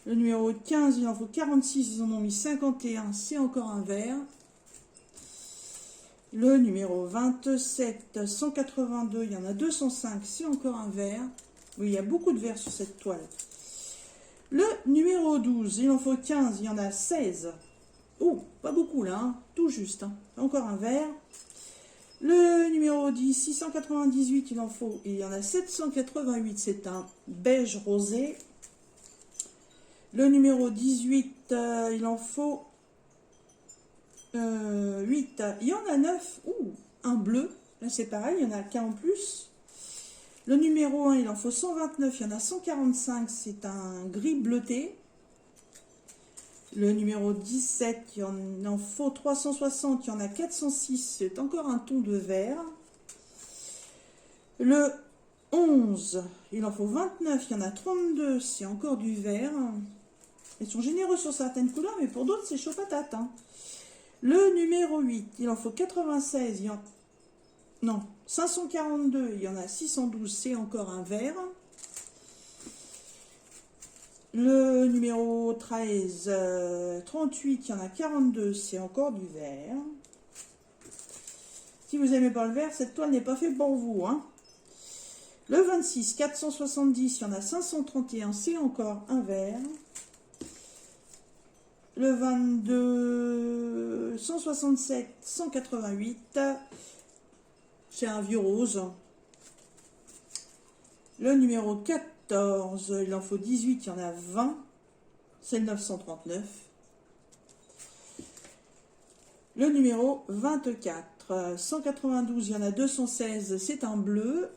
Le numéro 15, il en faut 46, ils en ont mis 51, c'est encore un vert. Le numéro 27, 182, il y en a 205, c'est encore un vert. Oui, il y a beaucoup de verts sur cette toile. Le numéro 12, il en faut 15, il y en a 16. Oh, pas beaucoup là, hein, tout juste, hein. Encore un vert. Le numéro 10, 698, il en faut, il y en a 788, c'est un beige rosé. Le numéro 18, il en faut 8. Il y en a 9. Ouh, un bleu. Là, c'est pareil, il y en a qu'un en plus. Le numéro 1, il en faut 129. Il y en a 145. C'est un gris bleuté. Le numéro 17, il y en faut 360. Il y en a 406. C'est encore un ton de vert. Le 11, il en faut 29. Il y en a 32. C'est encore du vert. Ils sont généreux sur certaines couleurs, mais pour d'autres, c'est chaud patate. Hein. Le numéro 8, il en faut 96. Non, 542, il y en a 612, c'est encore un vert. Le numéro 13, 38, il y en a 42, c'est encore du vert. Si vous n'aimez pas le vert, cette toile n'est pas faite pour vous. Hein. Le 26, 470, il y en a 531, c'est encore un vert. Le 22, 167, 188, c'est un vieux rose. Le numéro 14, il en faut 18, il y en a 20, c'est le 939. Le numéro 24, 192, il y en a 216, c'est un bleu.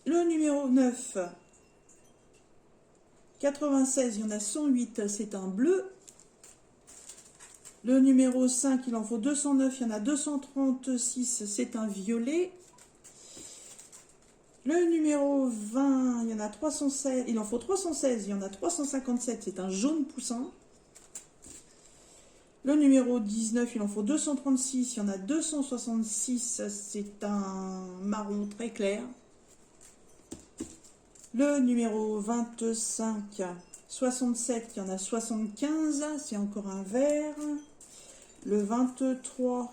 Le numéro 9, 96, il y en a 108, c'est un bleu. Le numéro 5, il en faut 209, il y en a 236, c'est un violet. Le numéro 20, il y en a 316, il en faut 316, il y en a 357, c'est un jaune poussant. Le numéro 19, il en faut 236, il y en a 266, c'est un marron très clair. Le numéro 25, 67, il y en a 75, c'est encore un vert. Le 23,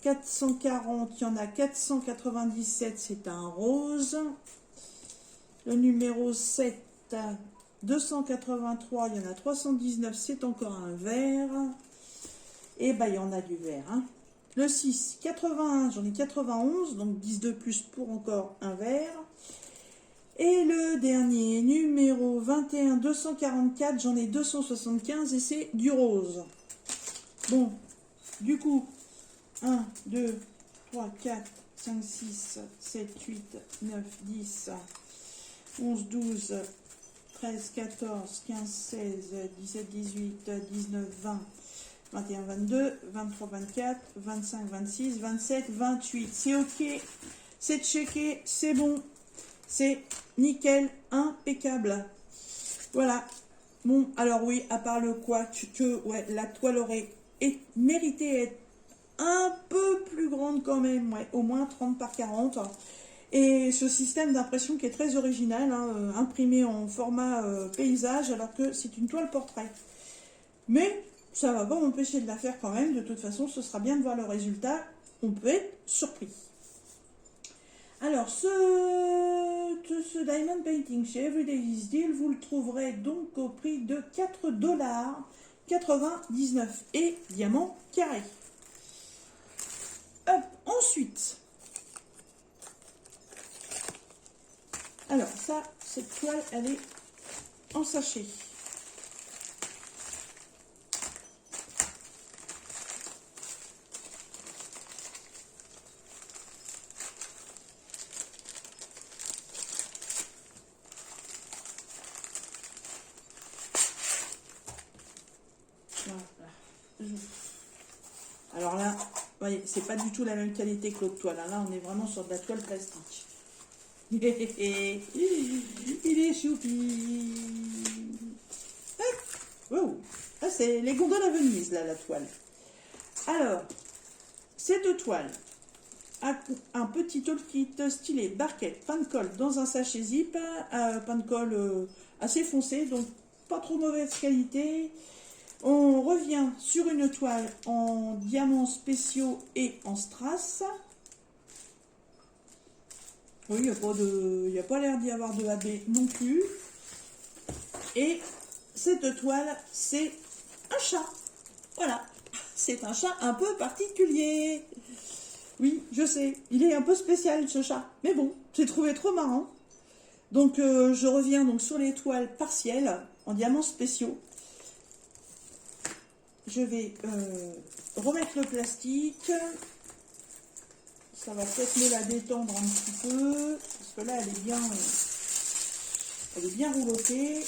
440, il y en a 497, c'est un rose. Le numéro 7, 283, il y en a 319, c'est encore un vert. Et ben il y en a du vert. Hein. Le 6, 81, j'en ai 91, donc 10 de plus pour encore un vert. Et le dernier, numéro 21, 244, j'en ai 275 et c'est du rose. Bon, du coup, 1, 2, 3, 4, 5, 6, 7, 8, 9, 10, 11, 12, 13, 14, 15, 16, 17, 18, 19, 20, 21, 22, 23, 24, 25, 26, 27, 28. C'est ok, c'est checké, c'est bon. C'est nickel, impeccable. Voilà. Bon, alors oui, à part le couac, que ouais, la toile aurait mérité être un peu plus grande quand même, ouais, au moins 30 par 40. Et ce système d'impression qui est très original, hein, imprimé en format paysage, alors que c'est une toile portrait. Mais ça va pas m'empêcher de la faire quand même. De toute façon, ce sera bien de voir le résultat. On peut être surpris. Alors, ce Diamond Painting chez Everyday is Deal, vous le trouverez donc au prix de 4,99 $. Et diamant carré. Hop, ensuite. Alors, ça, cette toile, elle est en sachet. voyez, c'est pas du tout la même qualité que l'autre toile. Là, on est vraiment sur de la toile plastique. Il est choupi. Wow. Ah, c'est les gondoles à Venise, là, la toile. Alors, cette toile a un petit toolkit stylé barquette, pain de colle dans un sachet zip, pain de colle assez foncé, donc pas trop mauvaise qualité. On revient sur une toile en diamants spéciaux et en strass. Oui, il n'y a pas l'air d'y avoir de AB non plus. Et cette toile, c'est un chat. Voilà, c'est un chat un peu particulier. Oui, je sais, il est un peu spécial ce chat. Mais bon, j'ai trouvé trop marrant. Donc je reviens donc sur les toiles partielles en diamants spéciaux. Je vais remettre le plastique. Ça va peut-être me la détendre un petit peu. Parce que là, elle est bien roulottée.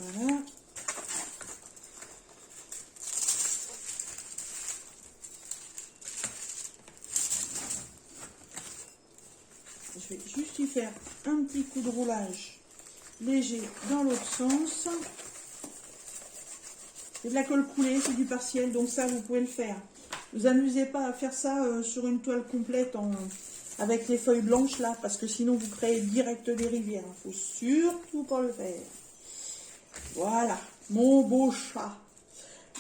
Voilà. Je vais juste y faire un petit coup de roulage léger dans l'autre sens. C'est de la colle coulée, c'est du partiel, donc ça vous pouvez le faire. Vous amusez pas à faire ça sur une toile complète avec les feuilles blanches là, parce que sinon vous créez direct des rivières. Il faut surtout pas le faire. Voilà, mon beau chat.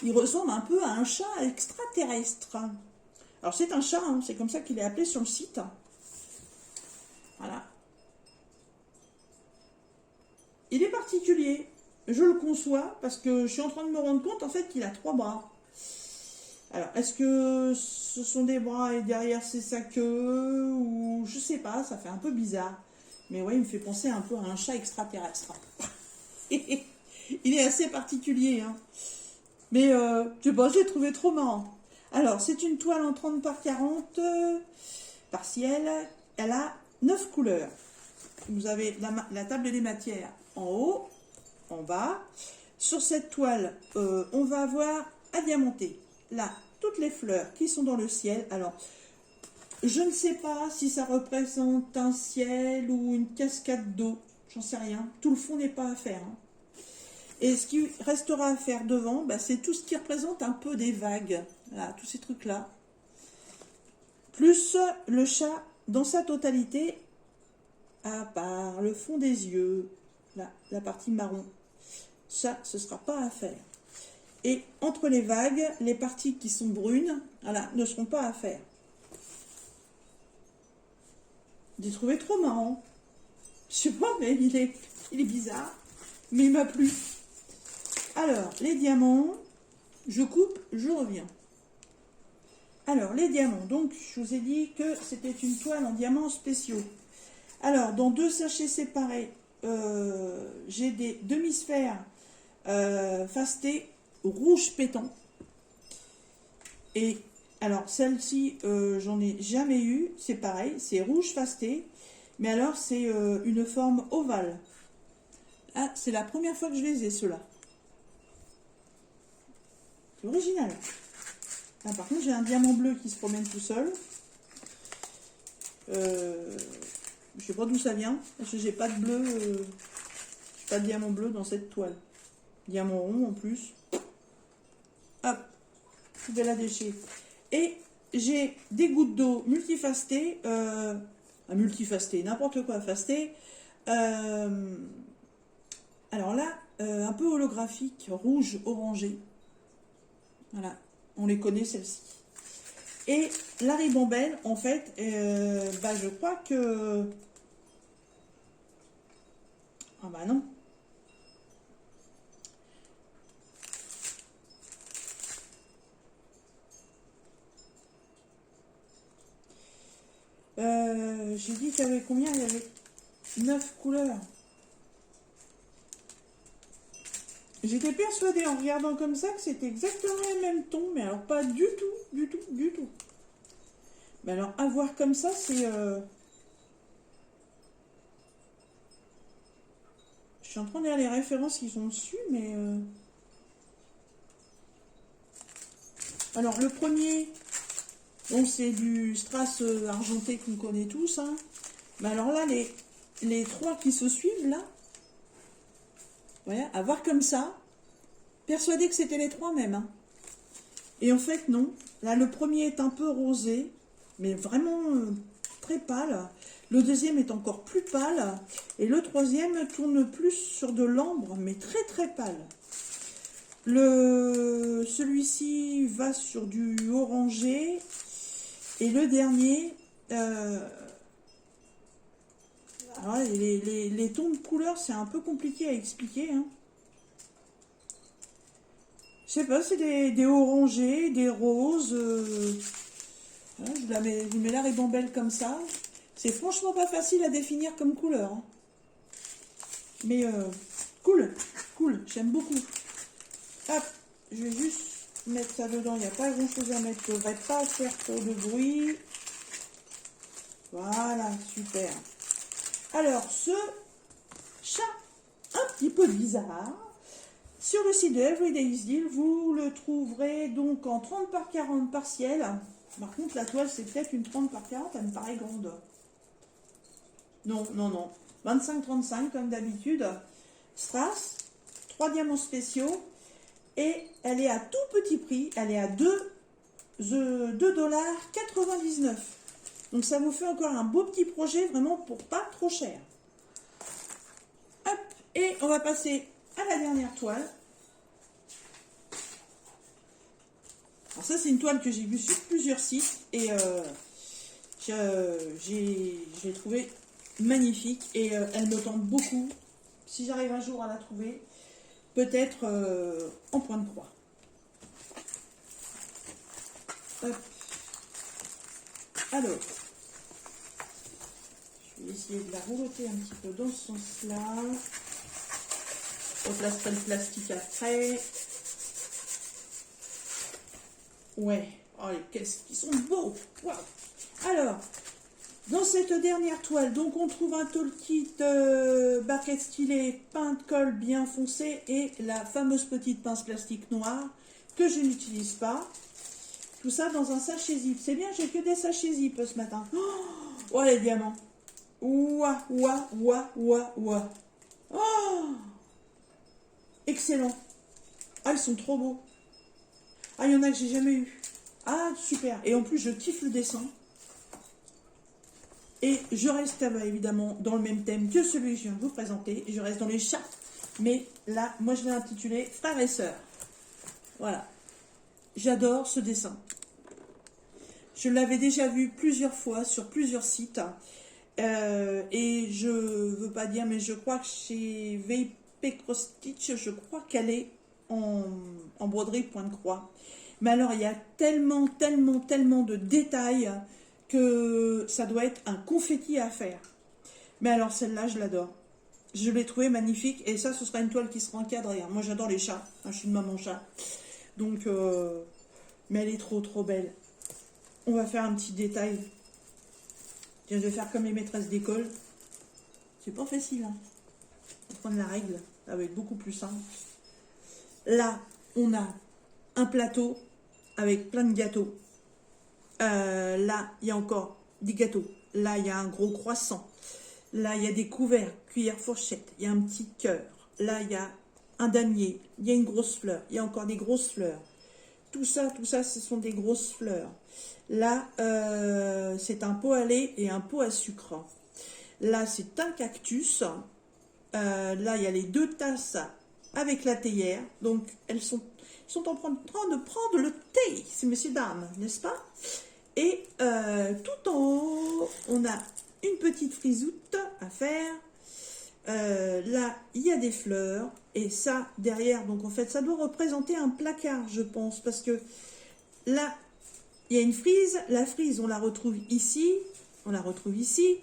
Il ressemble un peu à un chat extraterrestre. Alors c'est un chat, hein, c'est comme ça qu'il est appelé sur le site. Voilà. Il est particulier, je le conçois, parce que je suis en train de me rendre compte en fait qu'il a 3 bras. Alors, est-ce que ce sont des bras et derrière c'est sa queue, ou je sais pas, ça fait un peu bizarre. Mais ouais, il me fait penser un peu à un chat extraterrestre. Il est assez particulier, hein. Mais je sais pas, j'ai trouvé trop marrant. Alors, c'est une toile en 30 par 40, partielle. Elle a 9 couleurs. Vous avez la table des matières en haut, en bas. Sur cette toile, on va avoir à diamanter. Là, toutes les fleurs qui sont dans le ciel. Alors, je ne sais pas si ça représente un ciel ou une cascade d'eau. J'en sais rien. Tout le fond n'est pas à faire, hein. Et ce qui restera à faire devant, bah, c'est tout ce qui représente un peu des vagues. Voilà, tous ces trucs-là. Plus le chat dans sa totalité, à part le fond des yeux, là, la partie marron. Ça, ce ne sera pas à faire. Et entre les vagues, les parties qui sont brunes, voilà, ne seront pas à faire. J'ai trouvé trop marrant. Je sais pas, mais il est bizarre. Mais il m'a plu. Alors, les diamants, je coupe, je reviens. Alors, les diamants, donc, je vous ai dit que c'était une toile en diamants spéciaux. Alors, dans 2 sachets séparés, j'ai des demi-sphères fastés rouge pétant. Et alors, celle-ci, j'en ai jamais eu. C'est pareil, c'est rouge fasté. Mais alors, c'est une forme ovale. Ah, c'est la première fois que je les ai, ceux-là. C'est original. Ah, par contre, j'ai un diamant bleu qui se promène tout seul. Je sais pas d'où ça vient, parce que j'ai pas de bleu, pas de diamant bleu dans cette toile. Diamant rond en plus. Hop, je vais la déchirer. Et j'ai des gouttes d'eau multifastées, multifastées, n'importe quoi fasté. Alors là, un peu holographique, rouge, orangé. Voilà, on les connaît celles-ci. Et la ribambelle, en fait, je crois que... Ah bah non. J'ai dit qu'il y avait combien? Il y avait 9 couleurs. J'étais persuadée en regardant comme ça que c'était exactement les mêmes tons, mais alors pas du tout, du tout, du tout. Mais alors, à voir comme ça, c'est... Je suis en train de lire les références qui sont dessus, mais... Alors, le premier, donc c'est du strass argenté qu'on connaît tous. Hein. Mais alors là, les trois qui se suivent, là, voilà, à voir comme ça, persuadé que c'était les trois mêmes. Hein. Et en fait, non. Là, le premier est un peu rosé, mais vraiment très pâle. Le deuxième est encore plus pâle. Et le troisième tourne plus sur de l'ambre, mais très très pâle. Celui-ci va sur du orangé. Et le dernier... alors, les tons de couleur, c'est un peu compliqué à expliquer. Hein. Je sais pas, c'est des orangés, des roses. Voilà, je vous mets la ribambelle comme ça. C'est franchement pas facile à définir comme couleur. Hein. Mais cool, j'aime beaucoup. Hop, je vais juste mettre ça dedans. Il n'y a pas grand chose à mettre. Je ne devrais pas faire trop de bruit. Voilà, super. Alors, ce chat un petit peu bizarre, sur le site de Everyday's Deal, vous le trouverez donc en 30 par 40 partiel. Par contre, la toile, c'est peut-être une 30 par 40, elle me paraît grande. Non, non, non. 25-35 comme d'habitude. Strass, 3 diamants spéciaux. Et elle est à tout petit prix. Elle est à 2,99 $. Donc ça vous fait encore un beau petit projet, vraiment pour pas trop cher. Hop, et on va passer à la dernière toile. Alors ça, c'est une toile que j'ai vue sur plusieurs sites et j'ai trouvé magnifique et elle me tente beaucoup. Si j'arrive un jour à la trouver, peut-être en point de croix. Hop. Alors, je vais essayer de la roulotter un petit peu dans ce sens-là. On replacerai le plastique après. Ouais, oh, qu'est-ce qu'ils sont beaux. Wow. Alors, dans cette dernière toile, donc on trouve un toolkit barquette stylée, peint de colle bien foncé et la fameuse petite pince plastique noire que je n'utilise pas. Tout ça dans un sachet zip. C'est bien, j'ai que des sachets zip ce matin. Oh, les diamants. Ouah, ouah, ouah, ouah, ouah. Oh, excellent. Ah, ils sont trop beaux. Ah, il y en a que j'ai jamais eu. Ah, super. Et en plus, je kiffe le dessin. Et je reste évidemment dans le même thème que celui que je viens de vous présenter. Je reste dans les chats. Mais là, moi, je vais l'intituler Frères et Sœurs. Voilà. J'adore ce dessin. Je l'avais déjà vu plusieurs fois sur plusieurs sites. Et je veux pas dire, mais je crois que chez VP Cross Stitch, je crois qu'elle est en broderie point de croix. Mais alors, il y a tellement, tellement, tellement de détails que ça doit être un confetti à faire. Mais alors, celle-là, je l'adore. Je l'ai trouvée magnifique. Et ça, ce sera une toile qui sera encadrée. Moi, j'adore les chats. Je suis une maman chat. Donc, mais elle est trop, trop belle. On va faire un petit détail. Je vais faire comme les maîtresses d'école. C'est pas facile. Hein. On va prendre la règle. Ça va être beaucoup plus simple. Là, on a un plateau avec plein de gâteaux. Là, il y a encore des gâteaux. Là, il y a un gros croissant. Là, il y a des couverts, cuillère, fourchette. Il y a un petit cœur. Là, il y a un damier. Il y a une grosse fleur. Il y a encore des grosses fleurs. Tout ça, ce sont des grosses fleurs. Là, c'est un pot à lait et un pot à sucre. Là, c'est un cactus. Là, il y a les 2 tasses avec la théière. Donc, elles sont en train de prendre le thé, ces messieurs dames, n'est-ce pas? Et tout en haut, on a une petite frisoute à faire. Là, il y a des fleurs. Et ça, derrière, donc en fait, ça doit représenter un placard, je pense. Parce que là, il y a une frise. La frise, on la retrouve ici. On la retrouve ici.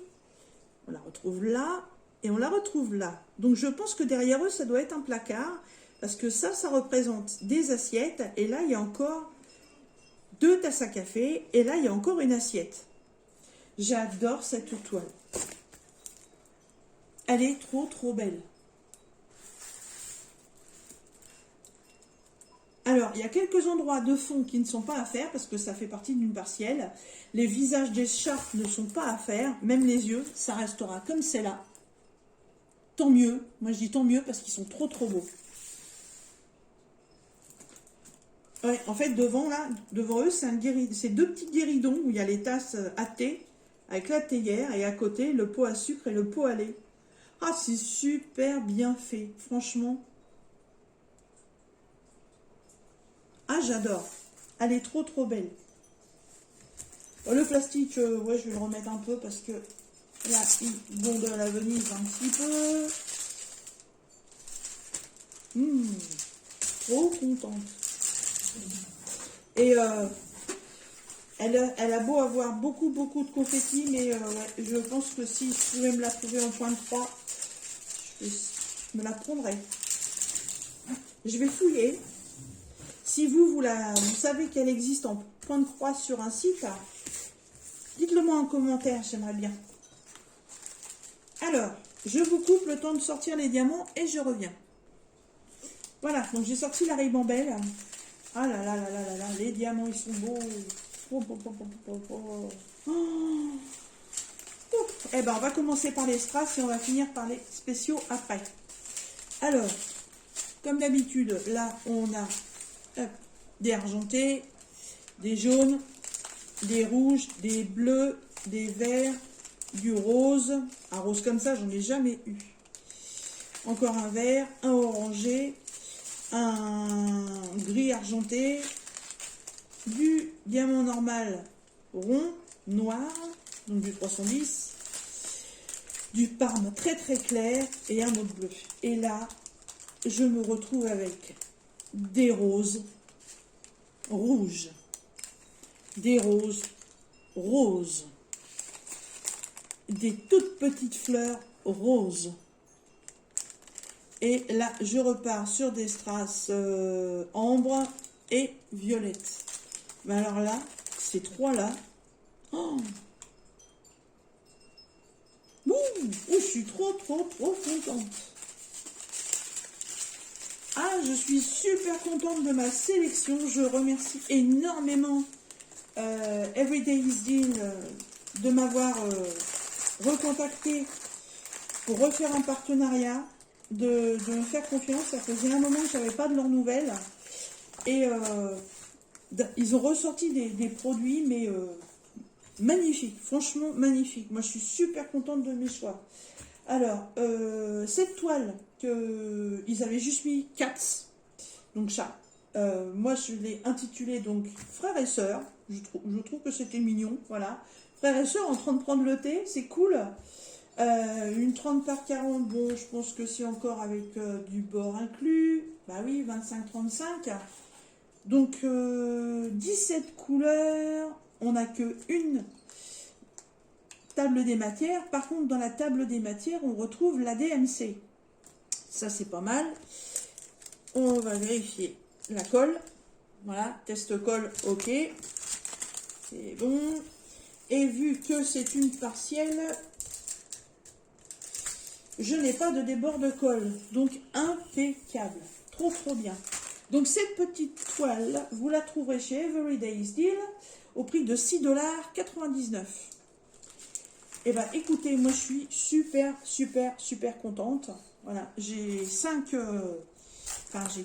On la retrouve là. Et on la retrouve là. Donc, je pense que derrière eux, ça doit être un placard. Parce que ça représente des assiettes. Et là, il y a encore 2 tasses à café. Et là, il y a encore une assiette. J'adore cette toile. Elle est trop, trop belle. Alors, il y a quelques endroits de fond qui ne sont pas à faire parce que ça fait partie d'une partielle. Les visages des chats ne sont pas à faire, même les yeux, ça restera comme c'est là. Tant mieux, moi je dis tant mieux parce qu'ils sont trop beaux. Ouais, en fait, devant eux, c'est deux petits guéridons où il y a les tasses à thé avec la théière et à côté le pot à sucre et le pot à lait. Ah, c'est super bien fait, franchement. Ah, j'adore. Elle est trop belle. Bon, le plastique, ouais, je vais le remettre un peu parce que là, il bonde à la Venise un petit peu. Trop contente. Et elle a beau avoir beaucoup de confettis, mais ouais, je pense que si je pouvais me la trouver en point de croix, je me la prendrais. Je vais fouiller. Si vous savez qu'elle existe en point de croix sur un site, dites-le moi en commentaire, j'aimerais bien. Alors, je vous coupe le temps de sortir les diamants et je reviens. Voilà, donc j'ai sorti la ribambelle. Ah là là là là là là, les diamants ils sont beaux. Eh ben on va commencer par les strass et on va finir par les spéciaux après. Alors, comme d'habitude, là on a des argentés, des jaunes, des rouges, des bleus, des verts, du rose. Un rose comme ça, j'en ai jamais eu. Encore un vert, un orangé, un gris argenté, du diamant normal rond, noir, donc du 310, du parme très clair et un autre bleu. Et là, je me retrouve avec des roses rouges, des roses roses, des toutes petites fleurs roses. Et là, je repars sur des strass ambre et violette. Mais alors là, ces trois-là, oh, je suis trop contente. Ah, je suis super contente de ma sélection. Je remercie énormément Everyday is Deal de m'avoir recontacté pour refaire un partenariat, de me faire confiance. Ça faisait un moment que je n'avais pas de leurs nouvelles. Et ils ont ressorti des produits, mais magnifiques, franchement magnifiques. Moi, je suis super contente de mes choix. Alors, cette toile, ils avaient juste mis Cats, donc chat. Moi, je l'ai intitulée donc Frères et Sœurs. Je trouve que c'était mignon, voilà. Frères et Sœurs en train de prendre le thé, c'est cool. Une 30 par 40, bon, je pense que c'est encore avec du bord inclus. Bah oui, 25-35. Donc, 17 couleurs. On n'a que une table des matières. Par contre, dans la table des matières, on retrouve la DMC. Ça, c'est pas mal. On va vérifier la colle. Voilà, test colle, ok. C'est bon. Et vu que c'est une partielle, je n'ai pas de débord de colle. Donc, impeccable. Trop bien. Donc, cette petite toile, vous la trouverez chez Everyday Deal au prix de 6,99 $. Et bah, écoutez, moi, je suis super contente. Voilà, j'ai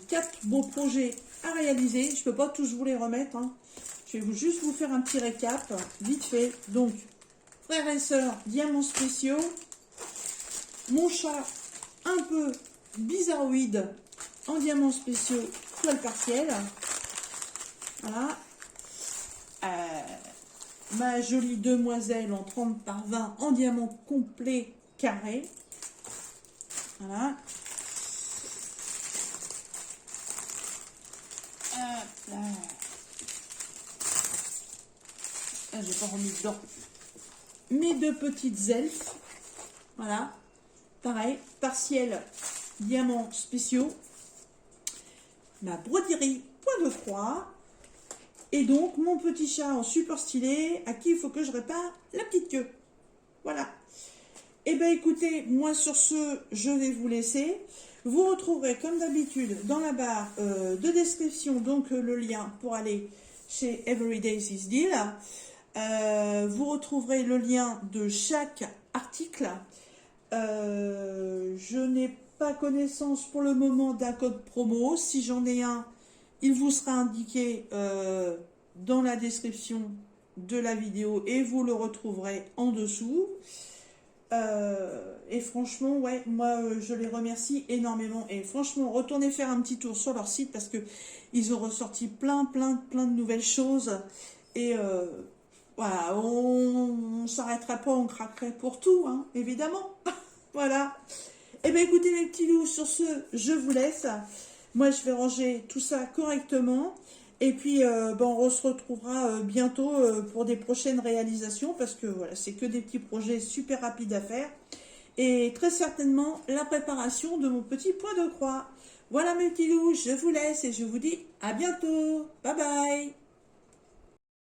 4 beaux projets à réaliser. Je peux pas tous vous les remettre, hein. Je vais juste vous faire un petit récap, vite fait. Donc, frères et sœurs, diamants spéciaux. Mon chat, un peu bizarroïde, en diamants spéciaux, toile partielle. Voilà. Ma jolie demoiselle en 30 par 20 en diamant complet carré. Voilà. Hop là. Ah, j'ai pas remis dedans. Mes deux petites elfes. Voilà. Pareil, partiel diamants spéciaux. Ma broderie point de croix. Et donc, mon petit chat en super stylé, à qui il faut que je répare la petite queue. Voilà. Et bien, écoutez, moi, sur ce, je vais vous laisser. Vous retrouverez comme d'habitude dans la barre de description donc le lien pour aller chez Everyday This Deal. Vous retrouverez le lien de chaque article. Je n'ai pas connaissance pour le moment d'un code promo. Si j'en ai un, il vous sera indiqué dans la description de la vidéo et vous le retrouverez en dessous. Et franchement, ouais, moi je les remercie énormément. Et franchement, retournez faire un petit tour sur leur site parce que ils ont ressorti plein de nouvelles choses. Et voilà, on s'arrêtera pas, on craquerait pour tout, hein, évidemment. Voilà. Et bien écoutez mes petits loups, sur ce, je vous laisse. Moi je vais ranger tout ça correctement. Et puis on se retrouvera bientôt pour des prochaines réalisations parce que voilà, c'est que des petits projets super rapides à faire. Et très certainement la préparation de mon petit point de croix. Voilà mes petits loups, je vous laisse et je vous dis à bientôt. Bye bye.